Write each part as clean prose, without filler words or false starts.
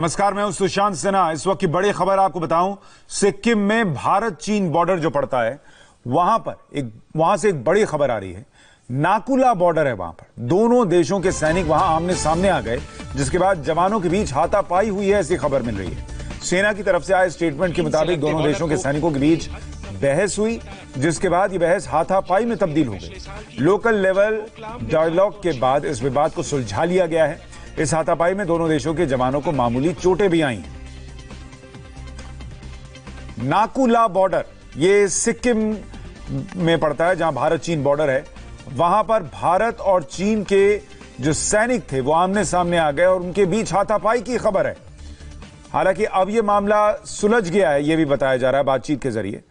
नमस्कार, मैं हूं सुशांत सिन्हा। इस वक्त की बड़ी खबर आपको बताऊं, सिक्किम में भारत चीन बॉर्डर जो पड़ता है वहां से एक बड़ी खबर आ रही है। नाकुला बॉर्डर है, वहां पर दोनों देशों के सैनिक वहां आमने सामने आ गए, जिसके बाद जवानों के बीच हाथापाई हुई है, ऐसी खबर मिल रही है। सेना की तरफ से आए स्टेटमेंट के मुताबिक दोनों देशों के सैनिकों के बीच बहस हुई, जिसके बाद ये बहस हाथापाई में तब्दील हो गई। लोकल लेवल डायलॉग के बाद इस विवाद को सुलझा लिया गया है। इस हाथापाई में दोनों देशों के जवानों को मामूली चोटें भी आई हैं। नाकुला बॉर्डर ये सिक्किम में पड़ता है, जहां भारत चीन बॉर्डर है। वहां पर भारत और चीन के जो सैनिक थे वो आमने सामने आ गए और उनके बीच हाथापाई की खबर है। हालांकि अब यह मामला सुलझ गया है, यह भी बताया जा रहा है बातचीत के जरिए।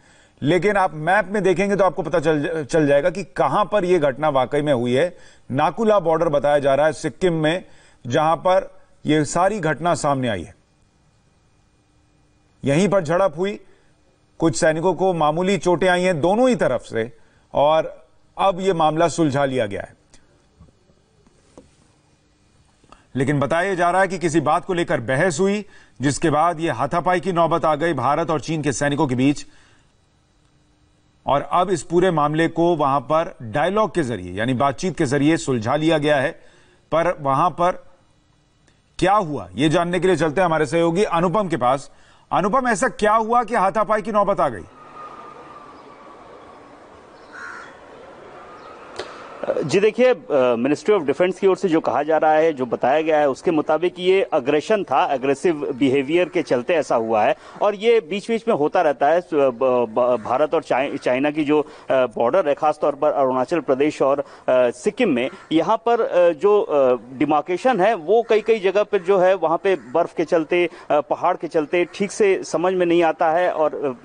लेकिन आप मैप में देखेंगे तो आपको पता चल जाएगा कि कहां पर यह घटना वाकई में हुई है। नाकुला बॉर्डर बताया जा रहा है सिक्किम में, जहां पर यह सारी घटना सामने आई है। यहीं पर झड़प हुई, कुछ सैनिकों को मामूली चोटें आई हैं दोनों ही तरफ से, और अब यह मामला सुलझा लिया गया है। लेकिन बताया जा रहा है कि किसी बात को लेकर बहस हुई, जिसके बाद यह हाथापाई की नौबत आ गई भारत और चीन के सैनिकों के बीच। और अब इस पूरे मामले को वहां पर डायलॉग के जरिए, यानी बातचीत के जरिए सुलझा लिया गया है। पर वहां पर क्या हुआ, यह जानने के लिए चलते हैं हमारे सहयोगी अनुपम के पास। अनुपम, ऐसा क्या हुआ कि हाथापाई की नौबत आ गई? जी देखिए, मिनिस्ट्री ऑफ डिफेंस की ओर से जो कहा जा रहा है, जो बताया गया है, उसके मुताबिक ये अग्रेशन था, अग्रेसिव बिहेवियर के चलते ऐसा हुआ है। और ये बीच बीच में होता रहता है। भारत और चाइना की जो बॉर्डर है, खासतौर पर अरुणाचल प्रदेश और सिक्किम में, यहाँ पर जो डिमार्केशन है वो कई जगह पर जो है वहाँ पे बर्फ के चलते, पहाड़ के चलते ठीक से समझ में नहीं आता है, और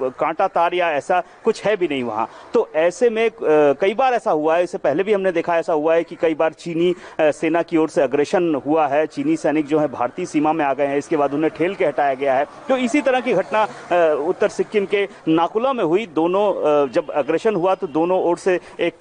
कांटा तार या ऐसा कुछ है भी नहीं वहाँ। तो ऐसे में कई बार ऐसा हुआ है, इससे पहले भी हमने देखा ऐसा हुआ है कि कई बार चीनी सेना की ओर से अग्रेशन हुआ है। चीनी सैनिक जो है भारतीय सीमा में आ गए हैं, इसके बाद उन्हें ठेल के हटाया गया है। तो इसी तरह की घटना उत्तर सिक्किम के नाकुला में हुई। दोनों जब अग्रेशन हुआ तो दोनों ओर से एक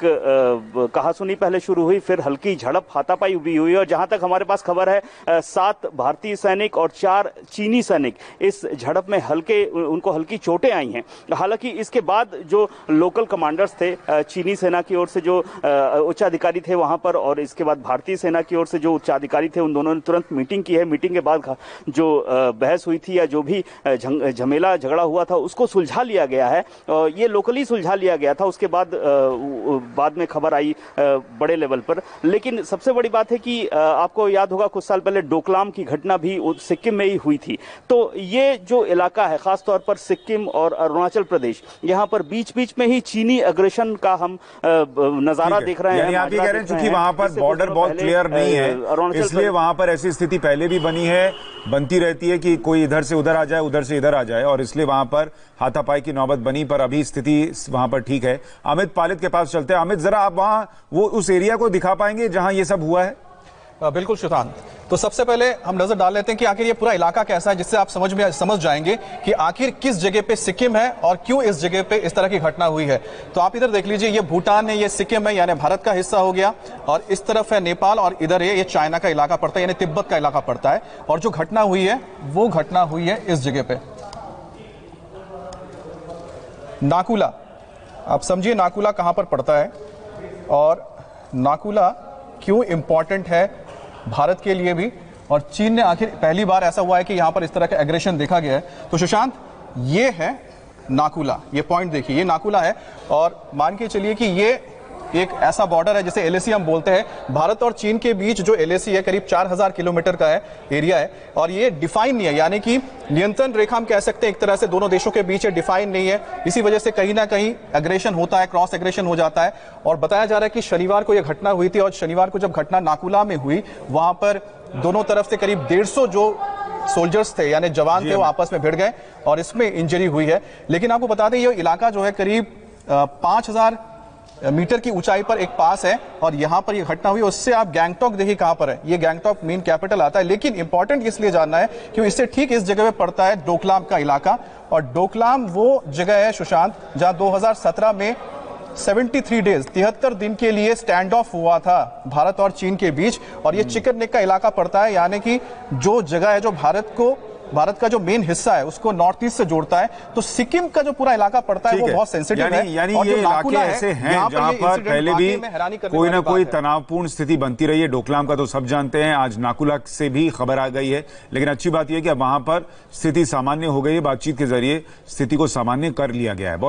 कहासुनी पहले शुरू हुई, फिर हल्की झड़प, हाथापाई भी हुई। और जहां तक हमारे पास खबर है, 7 भारतीय सैनिक और 4 चीनी सैनिक इस झड़प में उनको हल्की चोटें आई हैं। हालांकि इसके बाद जो लोकल कमांडर्स थे, चीनी सेना की ओर से जो उच्चाधिकारी थे वहां पर, और इसके बाद भारतीय सेना की ओर से जो उच्चाधिकारी थे, उन दोनों ने तुरंत मीटिंग की है। मीटिंग के बाद जो बहस हुई थी या जो भी झमेला झगड़ा हुआ था उसको सुलझा लिया गया है। ये लोकली सुलझा लिया गया था। उसके बाद में खबर आई बड़े लेवल पर। लेकिन सबसे बड़ी बात है कि आपको याद होगा कुछ साल पहले डोकलाम की घटना भी सिक्किम में ही हुई थी। तो ये जो इलाका है, खासतौर पर सिक्किम और अरुणाचल प्रदेश, यहाँ पर बीच बीच में ही चीनी अग्रेशन का हम नजारा देख रहे हैं। यानी आप ये कह रहे हैं क्योंकि वहां पर बॉर्डर बहुत क्लियर नहीं है, इसलिए वहां पर ऐसी स्थिति पहले भी बनती रहती है कि कोई इधर से उधर आ जाए, उधर से इधर आ जाए, और इसलिए वहां पर हाथापाई की नौबत बनी। पर अभी स्थिति वहां पर ठीक है। अमित पालित के पास चलते हैं। अमित, जरा आप वहां उस एरिया को दिखा पाएंगे जहां ये सब हुआ है? बिल्कुल सुशांत। तो सबसे पहले हम नजर डाल लेते हैं कि आखिर ये पूरा इलाका कैसा है, जिससे आप समझ जाएंगे कि आखिर किस जगह पे सिक्किम है और क्यों इस जगह पे इस तरह की घटना हुई है। तो आप इधर देख लीजिए, ये भूटान है, ये सिक्किम है, यानी भारत का हिस्सा हो गया, और इस तरफ है नेपाल, और इधर ये चाइना का इलाका पड़ता है, यानी तिब्बत का इलाका पड़ता है। और जो घटना हुई है वो घटना हुई है इस जगह पे, नाकुला। आप समझिए नाकुला कहां पर पड़ता है और नाकुला क्यों इंपॉर्टेंट है भारत के लिए भी, और चीन ने आखिर पहली बार ऐसा हुआ है कि यहां पर इस तरह का एग्रेशन देखा गया है। तो सुशांत, ये है नाकुला, ये पॉइंट देखिए, ये नाकुला है। और मान के चलिए कि ये एक ऐसा बॉर्डर है जिसे एलएसी हम बोलते हैं। भारत और चीन के बीच जो एलएसी है करीब 4000 किलोमीटर का है, एरिया है, और ये डिफाइन नहीं है, यानी कि नियंत्रण रेखा हम कह सकते हैं एक तरह से दोनों देशों के बीच डिफाइन नहीं है। इसी वजह से कहीं ना कहीं एग्रेशन होता है, क्रॉस एग्रेशन हो जाता है। और बताया जा रहा है कि शनिवार को यह घटना हुई थी, और शनिवार को जब घटना नाकुला में हुई, वहां पर दोनों तरफ से करीब 150 जो सोल्जर्स थे यानी जवान थे वो आपस में भिड़ गए और इसमें इंजरी हुई है। लेकिन आपको बता दें, ये इलाका जो है करीब 5000 मीटर की ऊंचाई पर एक पास है, और यहां पर यह घटना हुई। उससे आप गैंगटॉक देखिए कहां पर है, ये गैंगटॉक मेन कैपिटल आता है। लेकिन इंपॉर्टेंट इसलिए जानना है क्योंकि इससे ठीक इस जगह पे पड़ता है डोकलाम का इलाका, और डोकलाम वो जगह है सुशांत जहां 2017 में 73 डेज 73 दिन के लिए स्टैंड ऑफ हुआ था भारत और चीन के बीच, और ये चिकन नेक का इलाका पड़ता है, यानी कि जो जगह है जो भारत का जो मेन हिस्सा है उसको नॉर्थ ईस्ट से जोड़ता है। तो सिक्किम का जो पूरा इलाका पड़ता है वो बहुत सेंसिटिव है। यानी ये इलाके ऐसे हैं जहां पर पहले भी कोई ना कोई तनावपूर्ण स्थिति बनती रही है। डोकलाम का तो सब जानते हैं, आज नाकुला से भी खबर आ गई है, लेकिन अच्छी बात यह है कि अब वहां पर स्थिति सामान्य हो गई है। बातचीत के जरिए स्थिति को सामान्य कर लिया गया है। बहुत